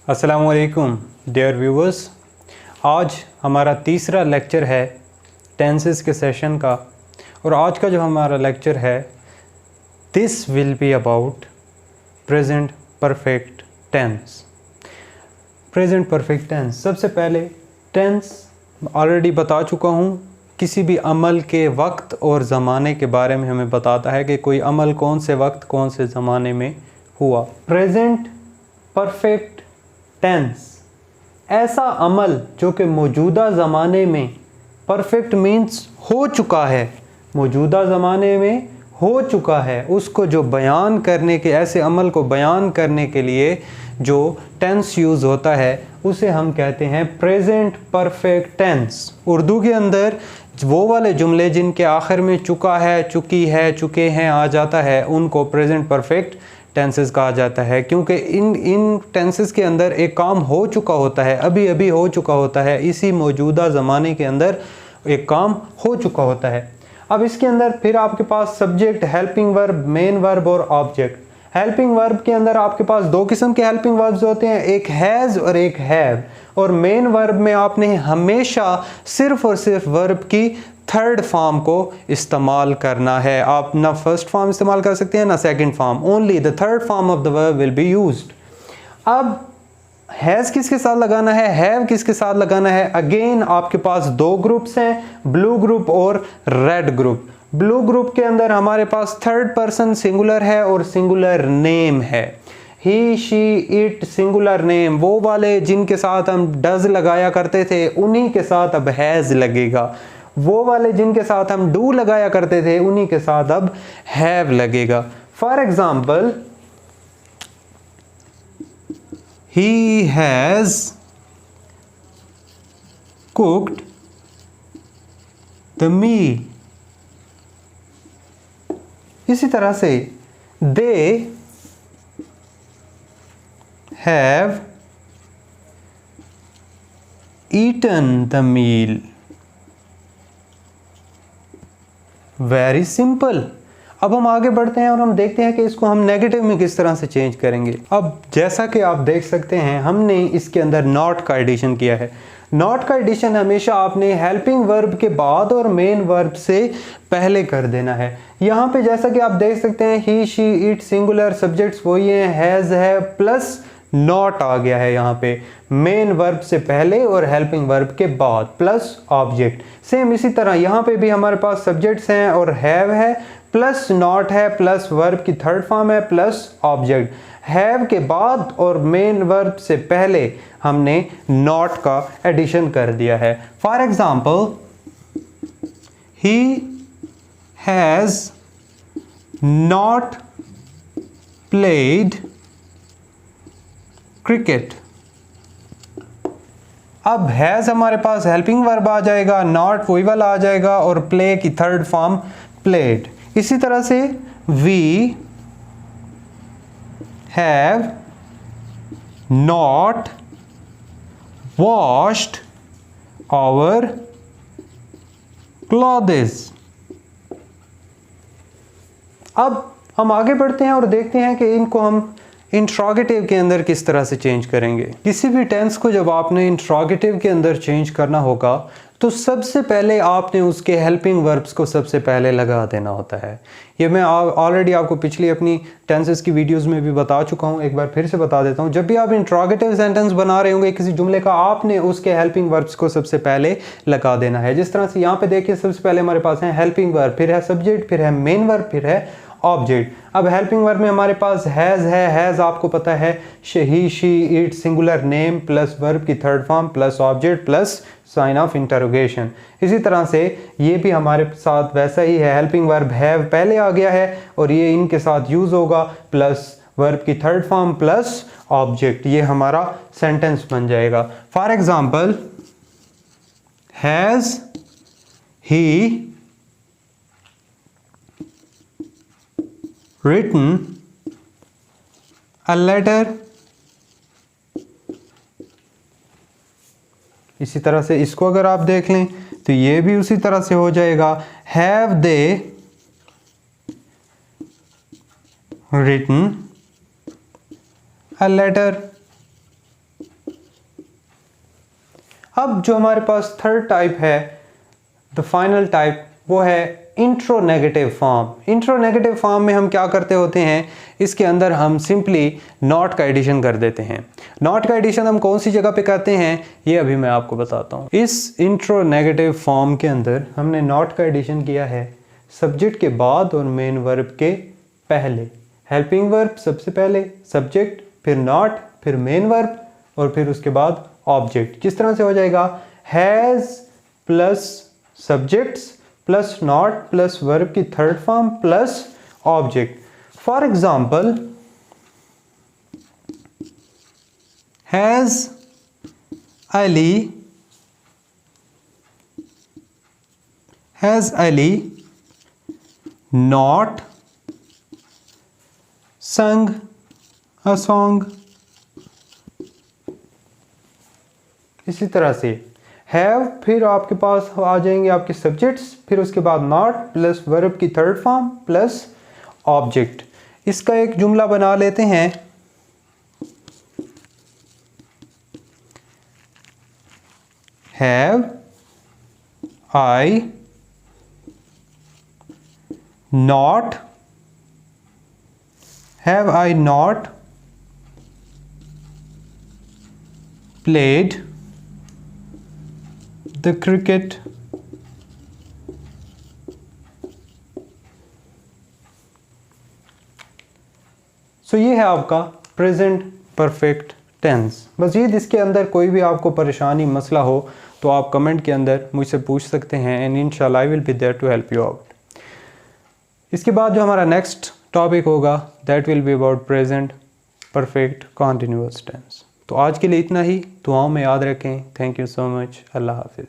अस्सलामुअलैकुम dear viewers. आज हमारा तीसरा लेक्चर है टेंसेस के सेशन का और आज का जो हमारा लेक्चर है this will be about present perfect tense. Present perfect tense, सबसे पहले टेंस ऑलरेडी बता चुका हूँ, किसी भी अमल के वक्त और ज़माने के बारे में हमें बताता है कि कोई अमल कौन से वक्त कौन से ज़माने में हुआ। प्रेजेंट परफेक्ट टेंस ऐसा अमल जो कि मौजूदा ज़माने में, परफेक्ट मीन्स हो चुका है, मौजूदा ज़माने में हो चुका है, उसको जो बयान करने के, ऐसे अमल को बयान करने के लिए जो टेंस यूज़ होता है उसे हम कहते हैं प्रेजेंट परफेक्ट टेंस। उर्दू के अंदर वो वाले जुमले जिनके आखिर में चुका है, चुकी है, चुके हैं आ जाता है, उनको प्रेजेंट परफेक्ट टेंसेस कहा जाता है, क्योंकि इन टेंसेस के अंदर एक काम हो चुका होता है, अभी अभी हो चुका होता है, इसी मौजूदा ज़माने के अंदर एक काम हो चुका होता है। अब इसके अंदर फिर आपके पास subject, helping verb, main verb और ऑब्जेक्ट। हेल्पिंग वर्ब के अंदर आपके पास दो किस्म के हेल्पिंग वर्ब्स होते हैं, एक हैज़ और एक हैव। और मेन वर्ब में आपने हमेशा सिर्फ और सिर्फ वर्ब की थर्ड फॉर्म को इस्तेमाल करना है। आप ना फर्स्ट फॉर्म इस्तेमाल कर सकते हैं ना second form, only the third form of the verb will be used. अब हैज़ किसके साथ लगाना है, हैव किसके साथ लगाना है? अगेन आपके पास दो ग्रुप्स हैं, ब्लू ग्रुप और रेड ग्रुप। ब्लू ग्रुप के अंदर हमारे पास थर्ड पर्सन सिंगुलर है और सिंगुलर नेम है। He, she, it singular name, वो वाले जिनके साथ हम डज लगाया करते थे उन्हीं के साथ अब हैज़ लगेगा। वो वाले जिनके साथ हम डू लगाया करते थे उन्हीं के साथ अब हैव लगेगा। For example, he has cooked the meal. इसी तरह से they have eaten the meal. Very simple. अब हम आगे बढ़ते हैं और हम देखते हैं कि इसको हम नेगेटिव में किस तरह से चेंज करेंगे। अब जैसा कि आप देख सकते हैं, हमने इसके अंदर नॉट का एडिशन किया है। नॉट का एडिशन हमेशा आपने हेल्पिंग वर्ब के बाद और मेन वर्ब से पहले कर देना है। यहाँ पे जैसा कि आप देख सकते हैं, ही, शी, इट सिंगुलर, सब्जेक्ट्स वही हैं, हैज़ है प्लस नॉट आ गया है यहाँ पे, मेन वर्ब से पहले और हेल्पिंग वर्ब के बाद प्लस ऑब्जेक्ट। सेम इसी तरह यहाँ पे भी हमारे पास सब्जेक्ट्स हैं और हैव है प्लस नॉट है प्लस वर्ब की थर्ड फॉर्म है प्लस ऑब्जेक्ट। हैव के बाद और मेन वर्ब से पहले हमने नॉट का एडिशन कर दिया है। For example, he has not played cricket. अब हैज़ हमारे पास हेल्पिंग वर्ब आ जाएगा, नॉट वही वाला आ जाएगा और प्ले की थर्ड फॉर्म प्लेड। इसी तरह से we have not washed our clothes. अब हम आगे बढ़ते हैं और देखते हैं कि इनको हम इंट्रोगेटिव के अंदर किस तरह से चेंज करेंगे। किसी भी टेंस को जब आपने इंट्रोगेटिव के अंदर चेंज करना होगा तो सबसे पहले आपने उसके हेल्पिंग वर्ब्स को सबसे पहले लगा देना होता है। ये मैं ऑलरेडी आपको पिछली अपनी टेंसेस की वीडियोस में भी बता चुका हूँ, एक बार फिर से बता देता हूँ। जब भी आप इंट्रोगेटिव सेंटेंस बना रहे होंगे किसी जुमले का, आपने उसके हेल्पिंग वर्ब्स को सबसे पहले लगा देना है। जिस तरह से यहाँ पे देखिए, सबसे पहले हमारे पास है हेल्पिंग वर्ब, फिर है सब्जेक्ट, फिर है मेन वर्ब, फिर है ऑब्जेक्ट। अब हेल्पिंग वर्ब में हमारे पास हैज़ है, हैज़ आपको पता है he, she, it singular name plus verb की third form plus object plus sign of interrogation. इसी तरह से ये भी हमारे साथ वैसा ही है, हेल्पिंग वर्ब हैव पहले आ गया है और ये इनके साथ यूज होगा प्लस वर्ब की थर्ड फॉर्म प्लस ऑब्जेक्ट, ये हमारा सेंटेंस बन जाएगा। For example, has he written a letter। इसी तरह से इसको अगर आप देख लें तो ये भी उसी तरह से हो जाएगा, have they written a letter। अब जो हमारे पास थर्ड टाइप है, द फाइनल टाइप, वो है इंट्रोनेगेटिव फॉर्म। इंट्रोनेगेटिव फॉर्म में हम क्या करते होते हैं, इसके अंदर हम सिंपली नॉट का एडिशन कर देते हैं। नॉट का एडिशन हम कौन सी जगह पे करते हैं, ये अभी मैं आपको बताता हूँ। इस इंट्रोनेगेटिव फॉर्म के अंदर हमने नॉट का एडिशन किया है सब्जेक्ट के बाद और मेन वर्ब के पहले। हेल्पिंग वर्ब सबसे पहले, सब्जेक्ट, फिर नॉट, फिर मेन वर्ब और फिर उसके बाद ऑब्जेक्ट। किस तरह से हो जाएगा, has plus subjects plus not plus verb की third form plus object. For example, has Ali not sung a song। इसी तरह से हैव, फिर आपके पास आ जाएंगे आपके सब्जेक्ट्स, फिर उसके बाद नॉट प्लस वर्ब की थर्ड फॉर्म प्लस ऑब्जेक्ट। इसका एक जुमला बना लेते हैं, have I not played the cricket सो ये है आपका प्रेजेंट परफेक्ट टेंस। मज़ीद इसके अंदर कोई भी आपको परेशानी मसला हो तो आप कमेंट के अंदर मुझसे पूछ सकते हैं एंड इंशाल्लाह I will be there to help you out. इसके बाद जो हमारा नेक्स्ट टॉपिक होगा that will be about present perfect continuous tense. तो आज के लिए इतना ही, दुआओं में याद रखें। Thank you so much. अल्लाह हाफिज़।